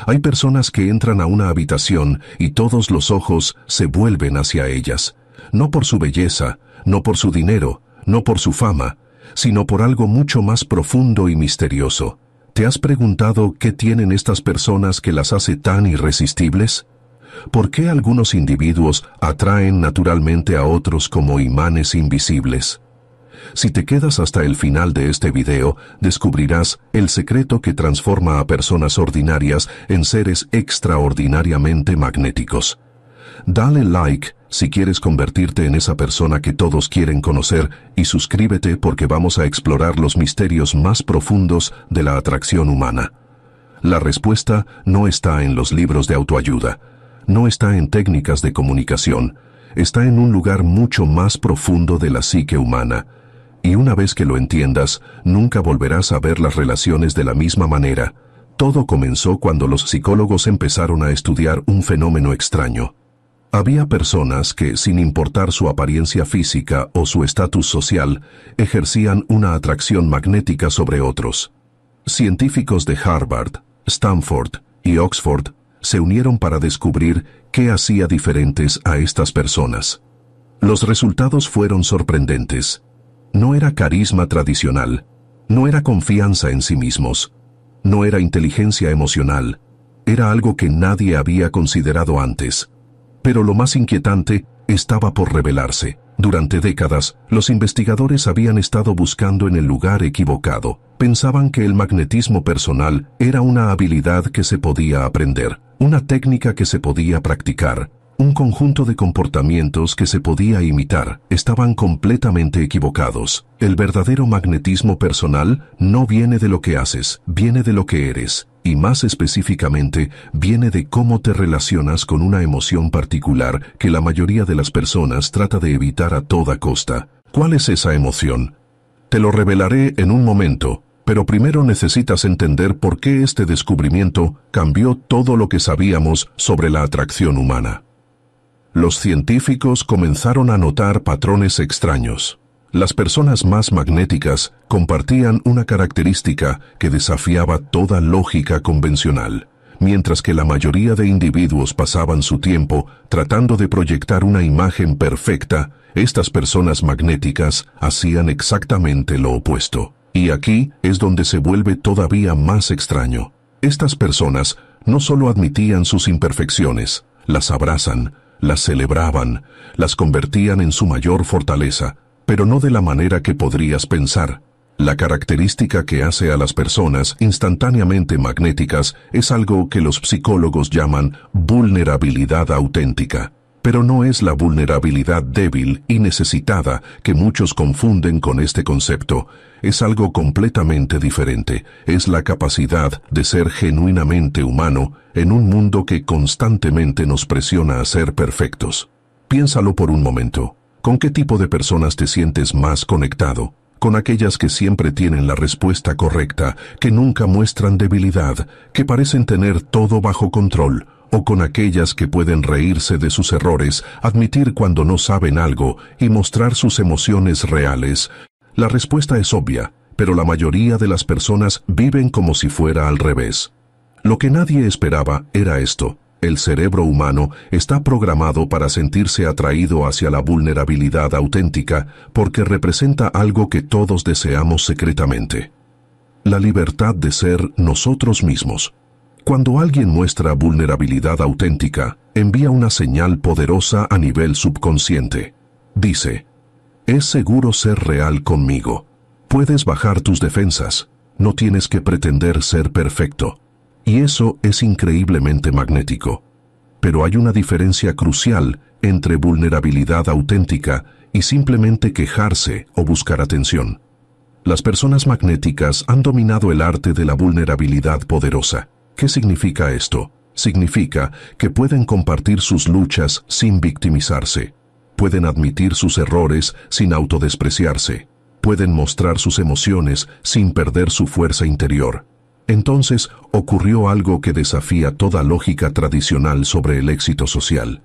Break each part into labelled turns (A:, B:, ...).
A: Hay personas que entran a una habitación y todos los ojos se vuelven hacia ellas, no por su belleza, no por su dinero, no por su fama, sino por algo mucho más profundo y misterioso. ¿Te has preguntado qué tienen estas personas que las hace tan irresistibles? ¿Por qué algunos individuos atraen naturalmente a otros como imanes invisibles? Si te quedas hasta el final de este video, descubrirás el secreto que transforma a personas ordinarias en seres extraordinariamente magnéticos. Dale like si quieres convertirte en esa persona que todos quieren conocer y suscríbete porque vamos a explorar los misterios más profundos de la atracción humana. La respuesta no está en los libros de autoayuda, no está en técnicas de comunicación, está en un lugar mucho más profundo de la psique humana. Y una vez que lo entiendas, nunca volverás a ver las relaciones de la misma manera. Todo comenzó cuando los psicólogos empezaron a estudiar un fenómeno extraño. Había personas que, sin importar su apariencia física o su estatus social, ejercían una atracción magnética sobre otros. Científicos de Harvard, Stanford y Oxford se unieron para descubrir qué hacía diferentes a estas personas. Los resultados fueron sorprendentes. No era carisma tradicional, no era confianza en sí mismos, no era inteligencia emocional, era algo que nadie había considerado antes. Pero lo más inquietante estaba por revelarse. Durante décadas, los investigadores habían estado buscando en el lugar equivocado. Pensaban que el magnetismo personal era una habilidad que se podía aprender, una técnica que se podía practicar, un conjunto de comportamientos que se podía imitar. Estaban completamente equivocados. El verdadero magnetismo personal no viene de lo que haces, viene de lo que eres, y más específicamente, viene de cómo te relacionas con una emoción particular que la mayoría de las personas trata de evitar a toda costa. ¿Cuál es esa emoción? Te lo revelaré en un momento, pero primero necesitas entender por qué este descubrimiento cambió todo lo que sabíamos sobre la atracción humana. Los científicos comenzaron a notar patrones extraños. Las personas más magnéticas compartían una característica que desafiaba toda lógica convencional, mientras que la mayoría de individuos pasaban su tiempo tratando de proyectar una imagen perfecta. Estas personas magnéticas hacían exactamente lo opuesto. Y aquí es donde se vuelve todavía más extraño. Estas personas no solo admitían sus imperfecciones, las abrazan, las celebraban, las convertían en su mayor fortaleza, pero no de la manera que podrías pensar. La característica que hace a las personas instantáneamente magnéticas es algo que los psicólogos llaman vulnerabilidad auténtica. Pero no es la vulnerabilidad débil y necesitada que muchos confunden con este concepto. Es algo completamente diferente. Es la capacidad de ser genuinamente humano en un mundo que constantemente nos presiona a ser perfectos. Piénsalo por un momento. ¿Con qué tipo de personas te sientes más conectado? Con aquellas que siempre tienen la respuesta correcta, que nunca muestran debilidad, que parecen tener todo bajo control, o con aquellas que pueden reírse de sus errores, admitir cuando no saben algo y mostrar sus emociones reales. La respuesta es obvia, pero la mayoría de las personas viven como si fuera al revés. Lo que nadie esperaba era esto. El cerebro humano está programado para sentirse atraído hacia la vulnerabilidad auténtica porque representa algo que todos deseamos secretamente: la libertad de ser nosotros mismos. Cuando alguien muestra vulnerabilidad auténtica, envía una señal poderosa a nivel subconsciente. Dice: es seguro ser real conmigo. Puedes bajar tus defensas. No tienes que pretender ser perfecto. Y eso es increíblemente magnético. Pero hay una diferencia crucial entre vulnerabilidad auténtica y simplemente quejarse o buscar atención. Las personas magnéticas han dominado el arte de la vulnerabilidad poderosa. ¿Qué significa esto? Significa que pueden compartir sus luchas sin victimizarse. Pueden admitir sus errores sin autodespreciarse. Pueden mostrar sus emociones sin perder su fuerza interior. Entonces ocurrió algo que desafía toda lógica tradicional sobre el éxito social.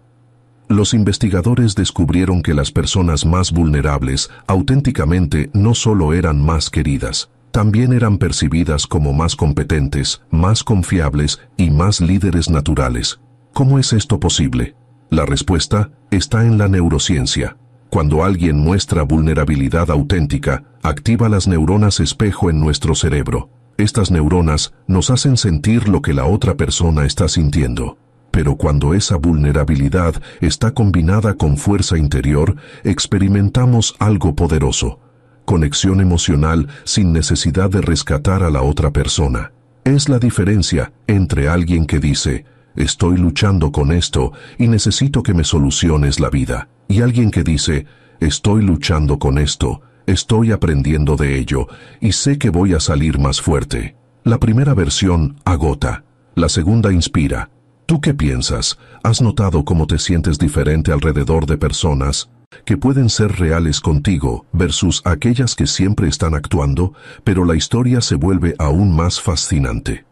A: Los investigadores descubrieron que las personas más vulnerables auténticamente no solo eran más queridas, también eran percibidas como más competentes, más confiables y más líderes naturales. ¿Cómo es esto posible? La respuesta está en la neurociencia. Cuando alguien muestra vulnerabilidad auténtica, activa las neuronas espejo en nuestro cerebro. Estas neuronas nos hacen sentir lo que la otra persona está sintiendo. Pero cuando esa vulnerabilidad está combinada con fuerza interior, experimentamos algo poderoso. Conexión emocional sin necesidad de rescatar a la otra persona. Es la diferencia entre alguien que dice, estoy luchando con esto y necesito que me soluciones la vida, y alguien que dice, estoy luchando con esto, estoy aprendiendo de ello y sé que voy a salir más fuerte. La primera versión agota, la segunda inspira. ¿Tú qué piensas? ¿Has notado cómo te sientes diferente alrededor de personas que pueden ser reales contigo versus aquellas que siempre están actuando, pero la historia se vuelve aún más fascinante?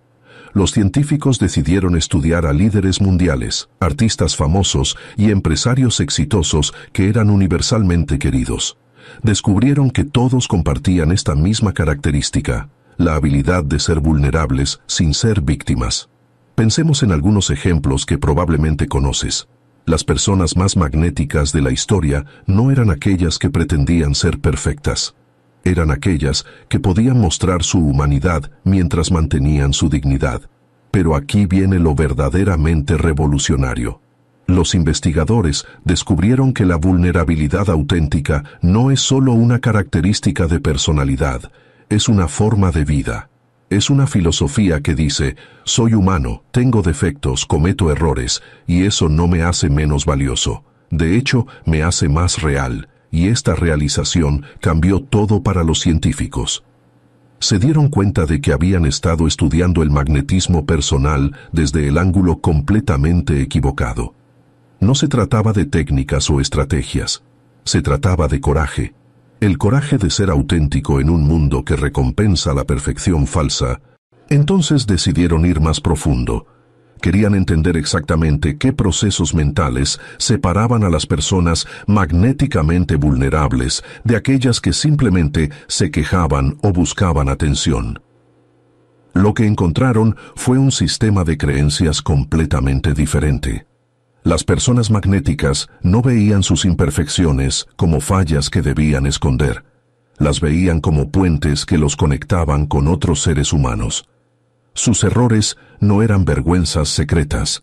A: Los científicos decidieron estudiar a líderes mundiales, artistas famosos y empresarios exitosos que eran universalmente queridos. Descubrieron que todos compartían esta misma característica, la habilidad de ser vulnerables sin ser víctimas. Pensemos en algunos ejemplos que probablemente conoces. Las personas más magnéticas de la historia no eran aquellas que pretendían ser perfectas. Eran aquellas que podían mostrar su humanidad mientras mantenían su dignidad. Pero aquí viene lo verdaderamente revolucionario. Los investigadores descubrieron que la vulnerabilidad auténtica no es solo una característica de personalidad, es una forma de vida. Es una filosofía que dice, soy humano, tengo defectos, cometo errores, y eso no me hace menos valioso. De hecho, me hace más real, y esta realización cambió todo para los científicos. Se dieron cuenta de que habían estado estudiando el magnetismo personal desde el ángulo completamente equivocado. No se trataba de técnicas o estrategias, se trataba de coraje. El coraje de ser auténtico en un mundo que recompensa la perfección falsa. Entonces decidieron ir más profundo. Querían entender exactamente qué procesos mentales separaban a las personas magnéticamente vulnerables de aquellas que simplemente se quejaban o buscaban atención. Lo que encontraron fue un sistema de creencias completamente diferente. Las personas magnéticas no veían sus imperfecciones como fallas que debían esconder. Las veían como puentes que los conectaban con otros seres humanos. Sus errores no eran vergüenzas secretas,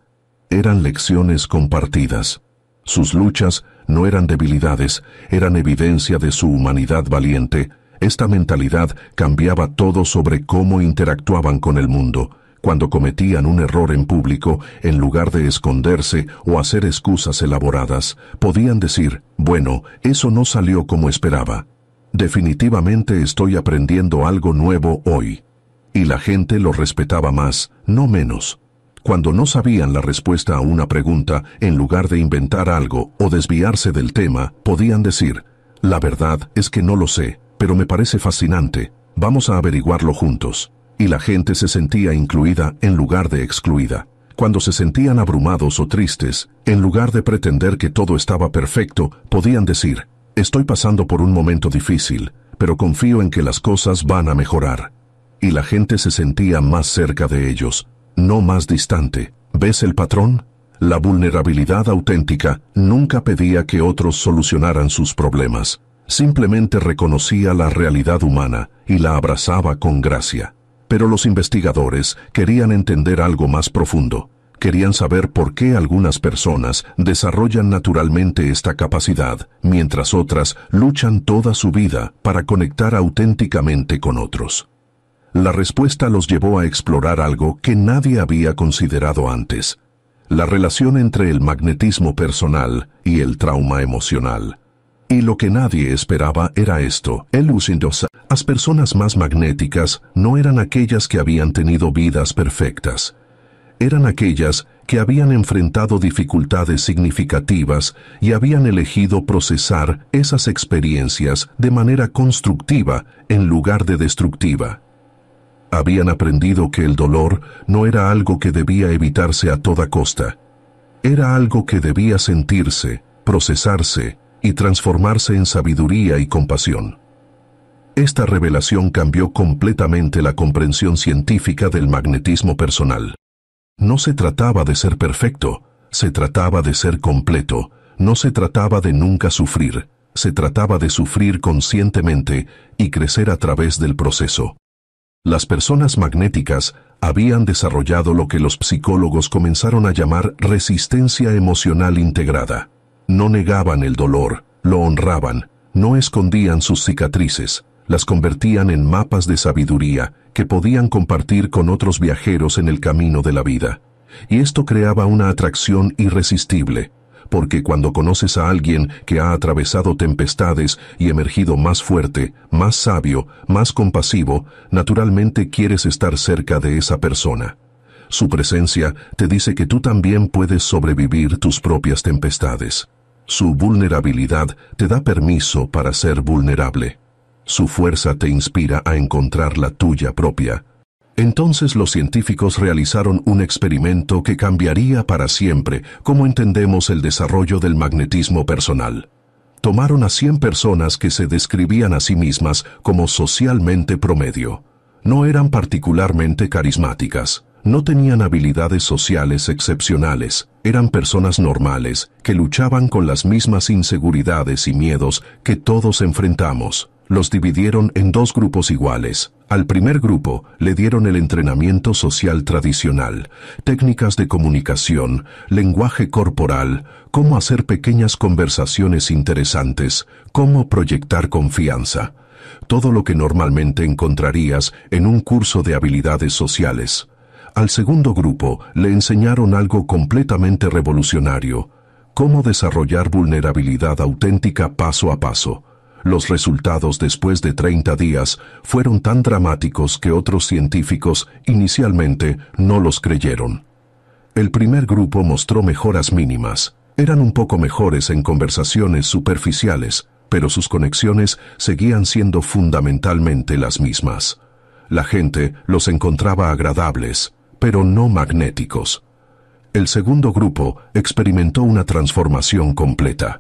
A: eran lecciones compartidas. Sus luchas no eran debilidades, eran evidencia de su humanidad valiente. Esta mentalidad cambiaba todo sobre cómo interactuaban con el mundo. Cuando cometían un error en público, en lugar de esconderse o hacer excusas elaboradas, podían decir, bueno, eso no salió como esperaba. Definitivamente estoy aprendiendo algo nuevo hoy. Y la gente lo respetaba más, no menos. Cuando no sabían la respuesta a una pregunta, en lugar de inventar algo o desviarse del tema, podían decir, la verdad es que no lo sé, pero me parece fascinante, vamos a averiguarlo juntos. Y la gente se sentía incluida en lugar de excluida. Cuando se sentían abrumados o tristes, en lugar de pretender que todo estaba perfecto, podían decir, estoy pasando por un momento difícil, pero confío en que las cosas van a mejorar. Y la gente se sentía más cerca de ellos, no más distante. ¿Ves el patrón? La vulnerabilidad auténtica nunca pedía que otros solucionaran sus problemas. Simplemente reconocía la realidad humana y la abrazaba con gracia. Pero los investigadores querían entender algo más profundo. Querían saber por qué algunas personas desarrollan naturalmente esta capacidad, mientras otras luchan toda su vida para conectar auténticamente con otros. La respuesta los llevó a explorar algo que nadie había considerado antes: la relación entre el magnetismo personal y el trauma emocional. Y lo que nadie esperaba era esto: las personas más magnéticas no eran aquellas que habían tenido vidas perfectas. Eran aquellas que habían enfrentado dificultades significativas y habían elegido procesar esas experiencias de manera constructiva en lugar de destructiva. Habían aprendido que el dolor no era algo que debía evitarse a toda costa. Era algo que debía sentirse, procesarse y transformarse en sabiduría y compasión. Esta revelación cambió completamente la comprensión científica del magnetismo personal. No se trataba de ser perfecto, se trataba de ser completo, no se trataba de nunca sufrir, se trataba de sufrir conscientemente y crecer a través del proceso. Las personas magnéticas habían desarrollado lo que los psicólogos comenzaron a llamar resistencia emocional integrada. No negaban el dolor, lo honraban, no escondían sus cicatrices, las convertían en mapas de sabiduría que podían compartir con otros viajeros en el camino de la vida. Y esto creaba una atracción irresistible, porque cuando conoces a alguien que ha atravesado tempestades y emergido más fuerte, más sabio, más compasivo, naturalmente quieres estar cerca de esa persona. Su presencia te dice que tú también puedes sobrevivir tus propias tempestades. Su vulnerabilidad te da permiso para ser vulnerable. Su fuerza te inspira a encontrar la tuya propia. Entonces los científicos realizaron un experimento que cambiaría para siempre cómo entendemos el desarrollo del magnetismo personal. Tomaron a 100 personas que se describían a sí mismas como socialmente promedio. No eran particularmente carismáticas, no tenían habilidades sociales excepcionales, eran personas normales que luchaban con las mismas inseguridades y miedos que todos enfrentamos. Los dividieron en 2 grupos iguales. Al primer grupo le dieron el entrenamiento social tradicional, técnicas de comunicación, lenguaje corporal, cómo hacer pequeñas conversaciones interesantes, cómo proyectar confianza. Todo lo que normalmente encontrarías en un curso de habilidades sociales. Al segundo grupo le enseñaron algo completamente revolucionario, cómo desarrollar vulnerabilidad auténtica paso a paso. Los resultados después de 30 días fueron tan dramáticos que otros científicos inicialmente no los creyeron. El primer grupo mostró mejoras mínimas. Eran un poco mejores en conversaciones superficiales, pero sus conexiones seguían siendo fundamentalmente las mismas. La gente los encontraba agradables, pero no magnéticos. El segundo grupo experimentó una transformación completa.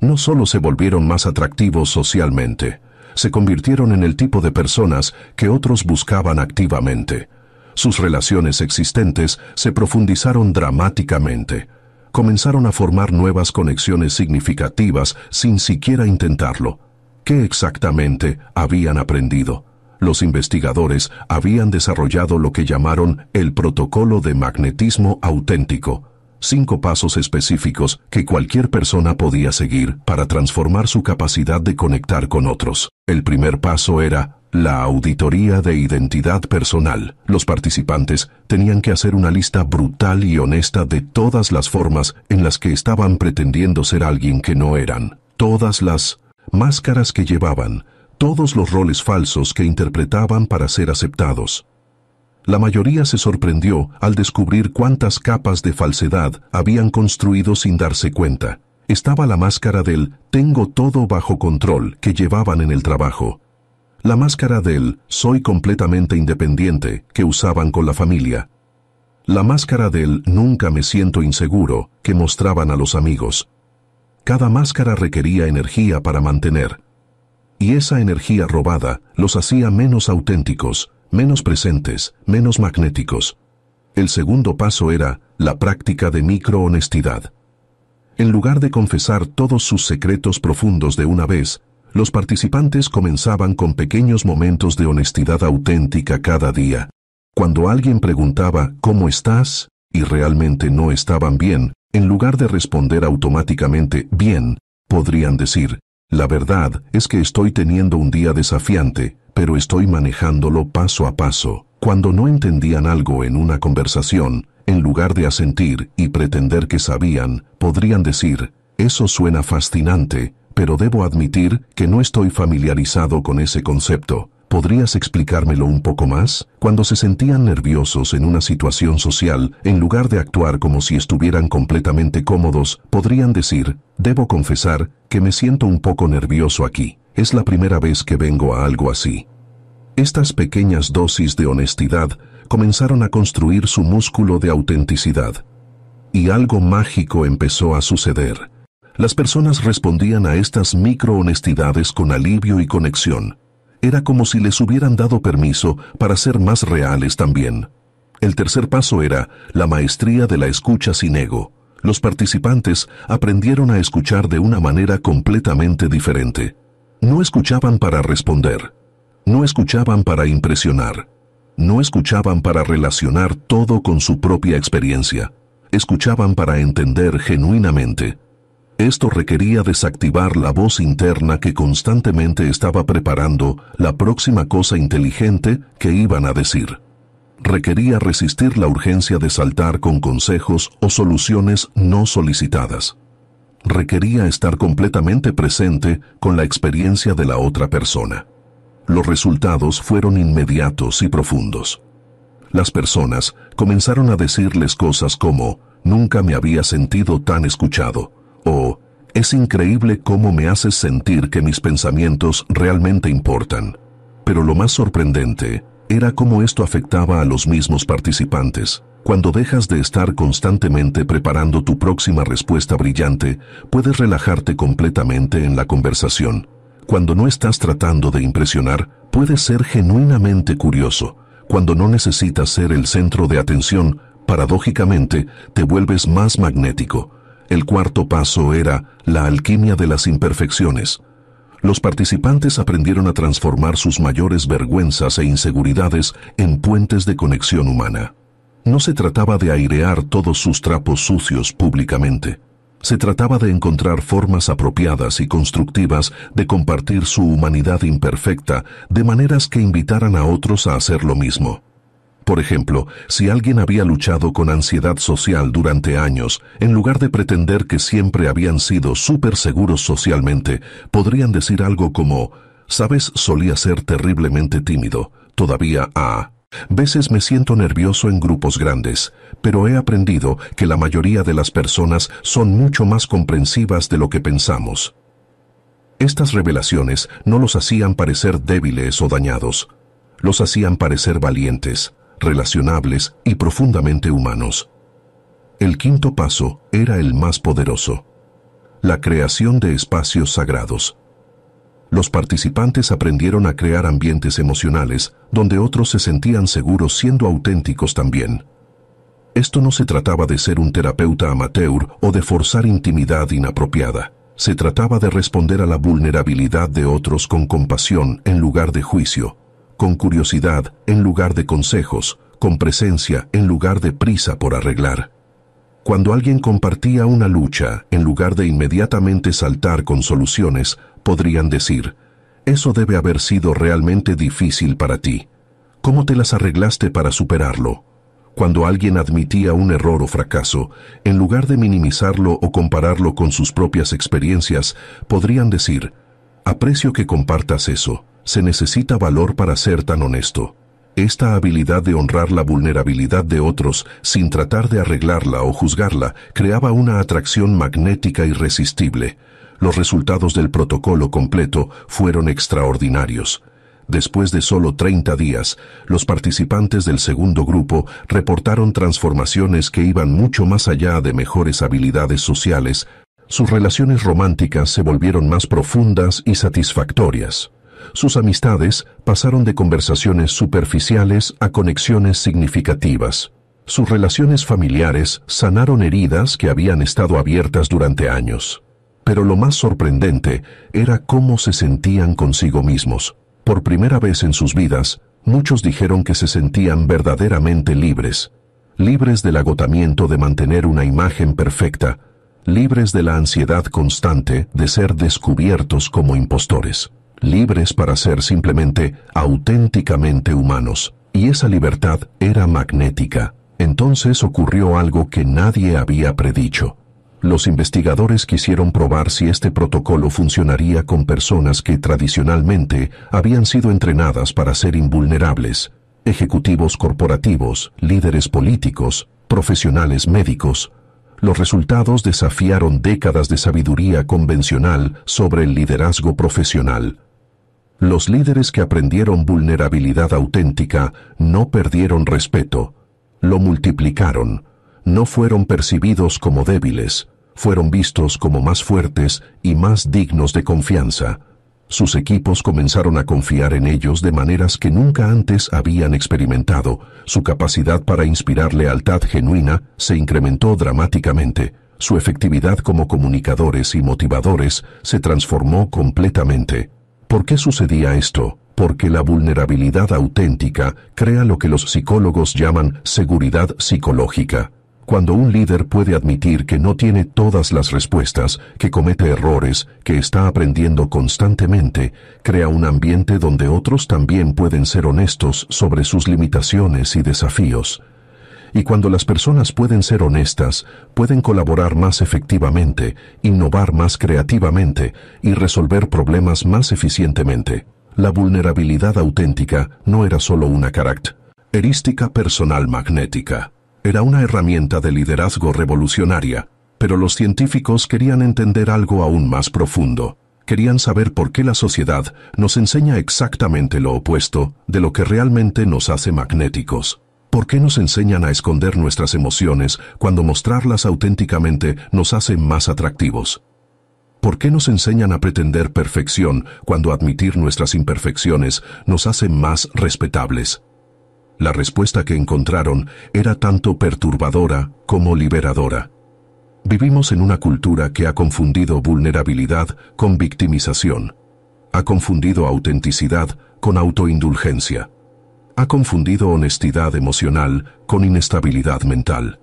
A: No solo se volvieron más atractivos socialmente, se convirtieron en el tipo de personas que otros buscaban activamente. Sus relaciones existentes se profundizaron dramáticamente. Comenzaron a formar nuevas conexiones significativas sin siquiera intentarlo. ¿Qué exactamente habían aprendido? Los investigadores habían desarrollado lo que llamaron el protocolo de magnetismo auténtico. 5 pasos específicos que cualquier persona podía seguir para transformar su capacidad de conectar con otros. El primer paso era la auditoría de identidad personal. Los participantes tenían que hacer una lista brutal y honesta de todas las formas en las que estaban pretendiendo ser alguien que no eran, todas las máscaras que llevaban, todos los roles falsos que interpretaban para ser aceptados. La mayoría se sorprendió al descubrir cuántas capas de falsedad habían construido sin darse cuenta. Estaba la máscara del «tengo todo bajo control» que llevaban en el trabajo. La máscara del «soy completamente independiente» que usaban con la familia. La máscara del «nunca me siento inseguro» que mostraban a los amigos. Cada máscara requería energía para mantener. Y esa energía robada los hacía menos auténticos, menos presentes, menos magnéticos. El segundo paso era la práctica de microhonestidad. En lugar de confesar todos sus secretos profundos de una vez, los participantes comenzaban con pequeños momentos de honestidad auténtica cada día. Cuando alguien preguntaba «¿Cómo estás?» y realmente no estaban bien, en lugar de responder automáticamente «bien», podrían decir «La verdad es que estoy teniendo un día desafiante, pero estoy manejándolo paso a paso». Cuando no entendían algo en una conversación, en lugar de asentir y pretender que sabían, podrían decir, «Eso suena fascinante, pero debo admitir que no estoy familiarizado con ese concepto. ¿Podrías explicármelo un poco más?». Cuando se sentían nerviosos en una situación social, en lugar de actuar como si estuvieran completamente cómodos, podrían decir, «Debo confesar que me siento un poco nervioso aquí. Es la primera vez que vengo a algo así». Estas pequeñas dosis de honestidad comenzaron a construir su músculo de autenticidad. Y algo mágico empezó a suceder. Las personas respondían a estas microhonestidades con alivio y conexión. Era como si les hubieran dado permiso para ser más reales también. El tercer paso era la maestría de la escucha sin ego. Los participantes aprendieron a escuchar de una manera completamente diferente. No escuchaban para responder. No escuchaban para impresionar. No escuchaban para relacionar todo con su propia experiencia. Escuchaban para entender genuinamente. Esto requería desactivar la voz interna que constantemente estaba preparando la próxima cosa inteligente que iban a decir. Requería resistir la urgencia de saltar con consejos o soluciones no solicitadas. Requería estar completamente presente con la experiencia de la otra persona. Los resultados fueron inmediatos y profundos. Las personas comenzaron a decirles cosas como, nunca me había sentido tan escuchado, o, es increíble cómo me haces sentir que mis pensamientos realmente importan. Pero lo más sorprendente era cómo esto afectaba a los mismos participantes. Cuando dejas de estar constantemente preparando tu próxima respuesta brillante, puedes relajarte completamente en la conversación. Cuando no estás tratando de impresionar, puedes ser genuinamente curioso. Cuando no necesitas ser el centro de atención, paradójicamente, te vuelves más magnético. El cuarto paso era la alquimia de las imperfecciones. Los participantes aprendieron a transformar sus mayores vergüenzas e inseguridades en puentes de conexión humana. No se trataba de airear todos sus trapos sucios públicamente. Se trataba de encontrar formas apropiadas y constructivas de compartir su humanidad imperfecta de maneras que invitaran a otros a hacer lo mismo. Por ejemplo, si alguien había luchado con ansiedad social durante años, en lugar de pretender que siempre habían sido súper seguros socialmente, podrían decir algo como, «Sabes, solía ser terriblemente tímido, todavía veces me siento nervioso en grupos grandes, pero he aprendido que la mayoría de las personas son mucho más comprensivas de lo que pensamos». Estas revelaciones no los hacían parecer débiles o dañados, los hacían parecer valientes, relacionables y profundamente humanos. El quinto paso era el más poderoso: la creación de espacios sagrados. Los participantes aprendieron a crear ambientes emocionales donde otros se sentían seguros siendo auténticos también. Esto no se trataba de ser un terapeuta amateur o de forzar intimidad inapropiada. Se trataba de responder a la vulnerabilidad de otros con compasión en lugar de juicio, con curiosidad en lugar de consejos, con presencia en lugar de prisa por arreglar. Cuando alguien compartía una lucha, en lugar de inmediatamente saltar con soluciones, podrían decir, «Eso debe haber sido realmente difícil para ti. ¿Cómo te las arreglaste para superarlo?». Cuando alguien admitía un error o fracaso, en lugar de minimizarlo o compararlo con sus propias experiencias, podrían decir, «Aprecio que compartas eso. Se necesita valor para ser tan honesto». Esta habilidad de honrar la vulnerabilidad de otros sin tratar de arreglarla o juzgarla creaba una atracción magnética irresistible. Los resultados del protocolo completo fueron extraordinarios. Después de solo 30 días, los participantes del segundo grupo reportaron transformaciones que iban mucho más allá de mejores habilidades sociales. Sus relaciones románticas se volvieron más profundas y satisfactorias. Sus amistades pasaron de conversaciones superficiales a conexiones significativas. Sus relaciones familiares sanaron heridas que habían estado abiertas durante años. Pero lo más sorprendente era cómo se sentían consigo mismos. Por primera vez en sus vidas, muchos dijeron que se sentían verdaderamente libres. Libres del agotamiento de mantener una imagen perfecta. Libres de la ansiedad constante de ser descubiertos como impostores. Libres para ser simplemente auténticamente humanos. Y esa libertad era magnética. Entonces ocurrió algo que nadie había predicho. Los investigadores quisieron probar si este protocolo funcionaría con personas que tradicionalmente habían sido entrenadas para ser invulnerables: ejecutivos corporativos, líderes políticos, profesionales médicos. Los resultados desafiaron décadas de sabiduría convencional sobre el liderazgo profesional. Los líderes que aprendieron vulnerabilidad auténtica no perdieron respeto, lo multiplicaron. No fueron percibidos como débiles, fueron vistos como más fuertes y más dignos de confianza. Sus equipos comenzaron a confiar en ellos de maneras que nunca antes habían experimentado. Su capacidad para inspirar lealtad genuina se incrementó dramáticamente. Su efectividad como comunicadores y motivadores se transformó completamente. ¿Por qué sucedía esto? Porque la vulnerabilidad auténtica crea lo que los psicólogos llaman seguridad psicológica. Cuando un líder puede admitir que no tiene todas las respuestas, que comete errores, que está aprendiendo constantemente, crea un ambiente donde otros también pueden ser honestos sobre sus limitaciones y desafíos. Y cuando las personas pueden ser honestas, pueden colaborar más efectivamente, innovar más creativamente y resolver problemas más eficientemente. La vulnerabilidad auténtica no era solo una característica personal magnética. Era una herramienta de liderazgo revolucionaria, pero los científicos querían entender algo aún más profundo. Querían saber por qué la sociedad nos enseña exactamente lo opuesto de lo que realmente nos hace magnéticos. ¿Por qué nos enseñan a esconder nuestras emociones cuando mostrarlas auténticamente nos hace más atractivos? ¿Por qué nos enseñan a pretender perfección cuando admitir nuestras imperfecciones nos hace más respetables? La respuesta que encontraron era tanto perturbadora como liberadora. Vivimos en una cultura que ha confundido vulnerabilidad con victimización. Ha confundido autenticidad con autoindulgencia. Ha confundido honestidad emocional con inestabilidad mental.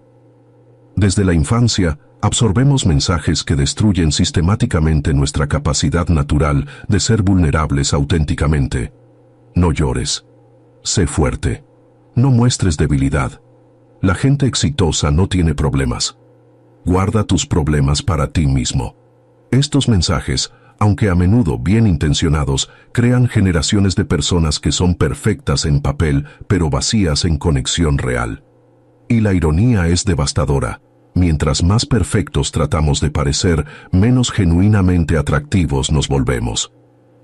A: Desde la infancia, absorbemos mensajes que destruyen sistemáticamente nuestra capacidad natural de ser vulnerables auténticamente. No llores. Sé fuerte. No muestres debilidad. La gente exitosa no tiene problemas. Guarda tus problemas para ti mismo. Estos mensajes, aunque a menudo bien intencionados, crean generaciones de personas que son perfectas en papel, pero vacías en conexión real. Y la ironía es devastadora. Mientras más perfectos tratamos de parecer, menos genuinamente atractivos nos volvemos.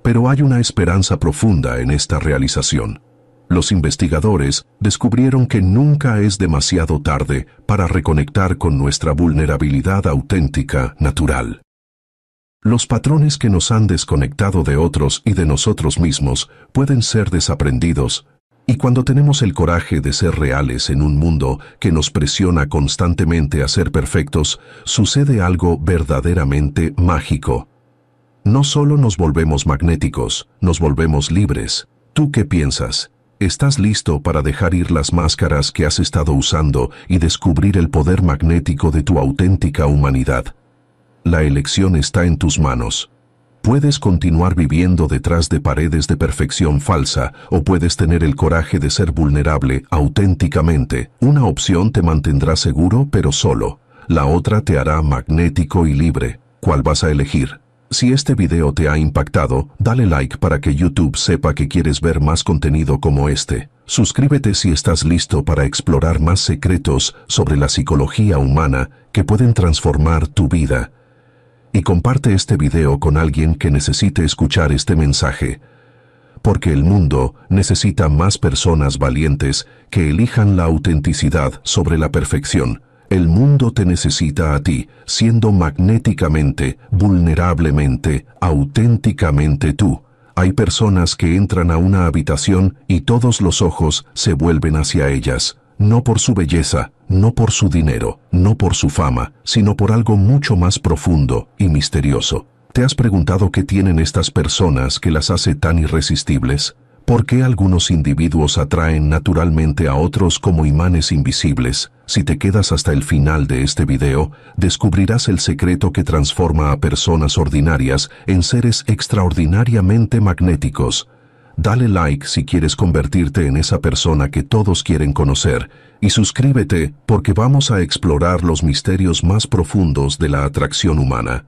A: Pero hay una esperanza profunda en esta realización. Los investigadores descubrieron que nunca es demasiado tarde para reconectar con nuestra vulnerabilidad auténtica, natural. Los patrones que nos han desconectado de otros y de nosotros mismos pueden ser desaprendidos, y cuando tenemos el coraje de ser reales en un mundo que nos presiona constantemente a ser perfectos, sucede algo verdaderamente mágico. No solo nos volvemos magnéticos, nos volvemos libres. ¿Tú qué piensas? ¿Estás listo para dejar ir las máscaras que has estado usando y descubrir el poder magnético de tu auténtica humanidad? La elección está en tus manos. Puedes continuar viviendo detrás de paredes de perfección falsa o puedes tener el coraje de ser vulnerable auténticamente. Una opción te mantendrá seguro pero solo. La otra te hará magnético y libre. ¿Cuál vas a elegir? Si este video te ha impactado, dale like para que YouTube sepa que quieres ver más contenido como este. Suscríbete si estás listo para explorar más secretos sobre la psicología humana que pueden transformar tu vida. Y comparte este video con alguien que necesite escuchar este mensaje. Porque el mundo necesita más personas valientes que elijan la autenticidad sobre la perfección. El mundo te necesita a ti, siendo magnéticamente, vulnerablemente, auténticamente tú. Hay personas que entran a una habitación y todos los ojos se vuelven hacia ellas, no por su belleza, no por su dinero, no por su fama, sino por algo mucho más profundo y misterioso. ¿Te has preguntado qué tienen estas personas que las hace tan irresistibles? ¿Por qué algunos individuos atraen naturalmente a otros como imanes invisibles? Si te quedas hasta el final de este video, descubrirás el secreto que transforma a personas ordinarias en seres extraordinariamente magnéticos. Dale like si quieres convertirte en esa persona que todos quieren conocer, y suscríbete porque vamos a explorar los misterios más profundos de la atracción humana.